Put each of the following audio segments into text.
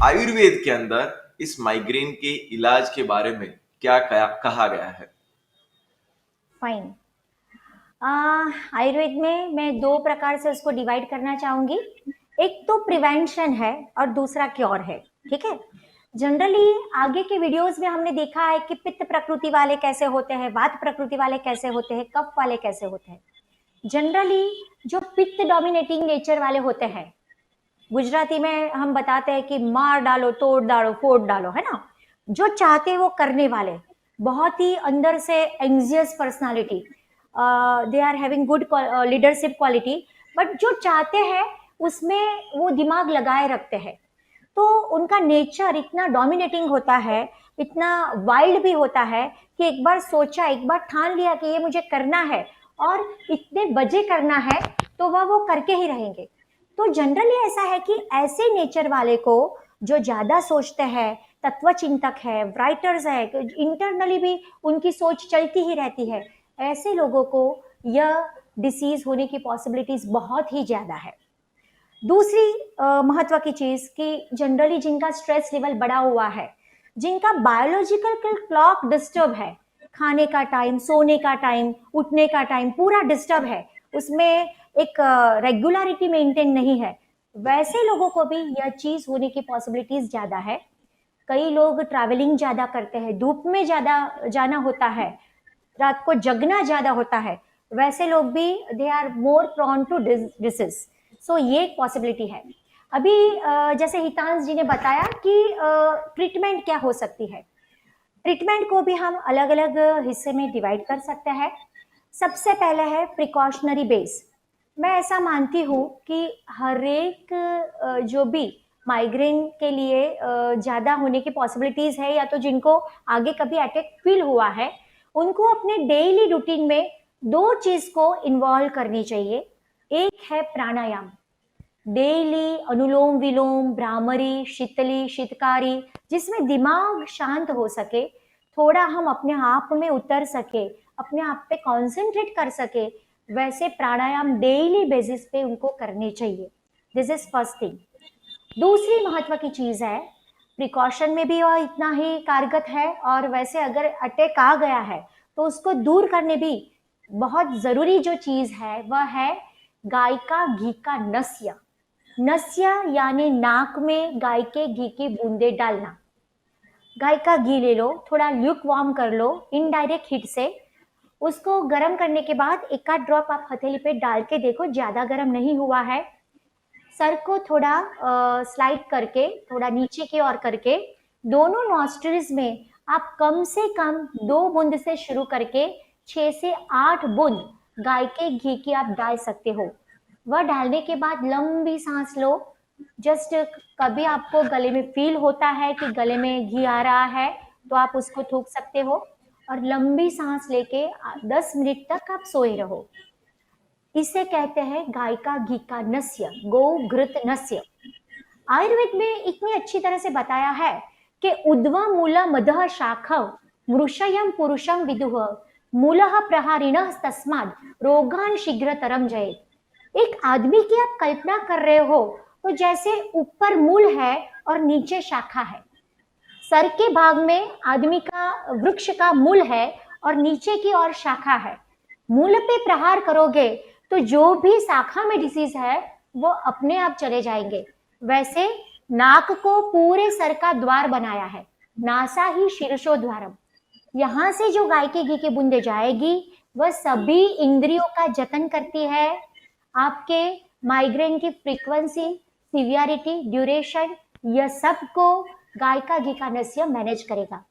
आयुर्वेद के अंदर इस माइग्रेन के इलाज के बारे में क्या कहा गया है? फाइन। आयुर्वेद में मैं दो प्रकार से उसको डिवाइड करना चाहूंगी। एक तो प्रिवेंशन है और दूसरा क्योर है। ठीक है। जनरली आगे के वीडियोस में हमने देखा है कि पित्त प्रकृति वाले कैसे होते हैं, वात प्रकृति वाले कैसे होते हैं, कफ वाले कैसे होते हैं। जनरली जो पित्त डोमिनेटिंग नेचर वाले होते हैं, गुजराती में हम बताते हैं कि मार डालो, तोड़ डालो, फोड़ डालो, है ना। जो चाहते हैं वो करने वाले, बहुत ही अंदर से anxious personality, they are having good leadership quality, but जो चाहते हैं उसमें वो दिमाग लगाए रखते हैं। तो उनका नेचर इतना डोमिनेटिंग होता है, इतना वाइल्ड भी होता है कि एक बार सोचा, एक बार ठान लिया कि ये मुझे करना है और इतने बजे करना है, तो वह वो करके ही रहेंगे। तो जनरली ऐसा है कि ऐसे नेचर वाले को, जो ज्यादा सोचते हैं, तत्व चिंतक है, राइटर्स है, इंटरनली भी उनकी सोच चलती ही रहती है, ऐसे लोगों को यह डिसीज होने की पॉसिबिलिटीज बहुत ही ज्यादा है। दूसरी महत्व की चीज कि जनरली जिनका स्ट्रेस लेवल बढ़ा हुआ है, जिनका बायोलॉजिकल क्लॉक डिस्टर्ब है, खाने का टाइम, सोने का टाइम, उठने का टाइम पूरा डिस्टर्ब है, उसमें एक रेगुलरिटी मेंटेन नहीं है, वैसे लोगों को भी यह चीज होने की पॉसिबिलिटीज ज्यादा है। कई लोग ट्रैवलिंग ज्यादा करते हैं, धूप में ज्यादा जाना होता है, रात को जगना ज्यादा होता है, वैसे लोग भी they are more prone to disease. So ये एक पॉसिबिलिटी है। अभी जैसे हितांश जी ने बताया कि ट्रीटमेंट क्या हो सकती है। ट्रीटमेंट को भी हम अलग अलग हिस्से में डिवाइड कर सकते हैं। सबसे पहले है प्रिकॉशनरी बेस। मैं ऐसा मानती हूँ कि हर एक जो भी माइग्रेन के लिए ज़्यादा होने की पॉसिबिलिटीज़ है, या तो जिनको आगे कभी अटैक फील हुआ है, उनको अपने डेली रूटीन में दो चीज़ को इन्वॉल्व करनी चाहिए। एक है प्राणायाम, डेली अनुलोम विलोम, भ्रामरी, शीतली, शीतकारी, जिसमें दिमाग शांत हो सके, थोड़ा हम अपने आप में उतर सके, अपने आप पे कंसंट्रेट कर सके, वैसे प्राणायाम डेली बेसिस पे उनको करने चाहिए। This is first thing. दूसरी महत्व की चीज है, प्रिकॉशन में भी वह इतना ही कारगर है, और वैसे अगर अटैक आ गया है तो उसको दूर करने भी बहुत जरूरी जो चीज है वह है गाय का घी का नस्य। नस्य यानी नाक में गाय के घी की बूंदे डालना। गाय का घी ले लो, थोड़ा ल्यूक वार्म कर लो इनडायरेक्ट हीट से, उसको गर्म करने के बाद एक आध ड्रॉप आप हथेली पे डाल के देखो, ज्यादा गर्म नहीं हुआ है, सर को थोड़ा स्लाइड करके, थोड़ा नीचे की ओर करके, दोनों नॉस्ट्रिल्स में आप कम से कम 2 बूंद से शुरू करके 6 से 8 बूंद गाय के घी की आप डाल सकते हो। वह डालने के बाद लंबी सांस लो। जस्ट कभी आपको गले में फील होता है कि गले में घी आ रहा है, तो आप उसको थूक सकते हो, और लंबी सांस लेके 10 मिनट तक आप सोए रहो। इसे कहते हैं गाय का घी का नस्य, गो घृत नस्य। आयुर्वेद में इतनी अच्छी तरह से बताया है कि उद्वा मूल मदः शाखव मृषयम पुरुषम विदुह मूलः प्रहारिणः तस्माद रोगान शीघ्रतरम जयेत। एक आदमी की आप कल्पना कर रहे हो तो जैसे ऊपर मूल है और नीचे शाखा है। सर के भाग में आदमी का वृक्ष का मूल है और नीचे की ओर शाखा है। मूल पे प्रहार करोगे तो जो भी शाखा में डिसीज है वो अपने आप चले जाएंगे। वैसे नाक को पूरे सर का द्वार बनाया है, नासा ही शीर्षो द्वारम। यहाँ से जो गाय के घी की बूंदे जाएगी वह सभी इंद्रियों का जतन करती है। आपके माइग्रेन की फ्रीक्वेंसी, सिवियरिटी, ड्यूरेशन, यह सब को गाय का घी का नस्य मैनेज करेगा।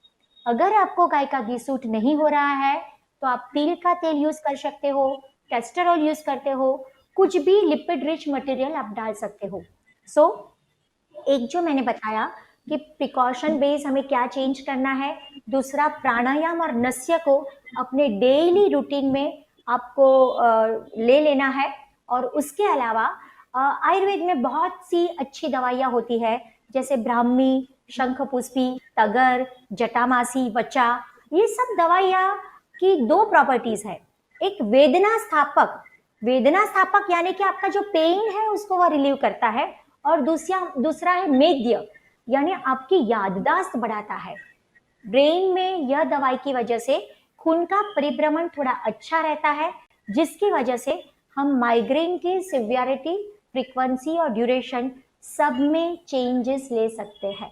अगर आपको गाय का घी सूट नहीं हो रहा है तो आप तिल का तेल यूज कर सकते हो, कैस्टर ऑयल यूज करते हो, कुछ भी लिपिड रिच मटेरियल आप डाल सकते हो। सो एक जो मैंने बताया कि प्रिकॉशन बेस हमें क्या चेंज करना है, दूसरा प्राणायाम और नस्य को अपने डेली रूटीन में आपको ले लेना है। और उसके अलावा आयुर्वेद में बहुत सी अच्छी दवाइयाँ होती है, जैसे ब्राह्मी, शंखपुष्पी, तगर, जटामासी, वचा। ये सब दवाइयाँ की दो प्रॉपर्टीज है। एक वेदना स्थापक, वेदना स्थापक यानी कि आपका जो पेन है उसको वह रिलीव करता है, और दूसरा है मेद्य, यानी आपकी याददाश्त बढ़ाता है। ब्रेन में यह दवाई की वजह से खून का परिभ्रमण थोड़ा अच्छा रहता है, जिसकी वजह से हम माइग्रेन की सिवियरिटी, फ्रीक्वेंसी और ड्यूरेशन सब में चेंजेस ले सकते हैं।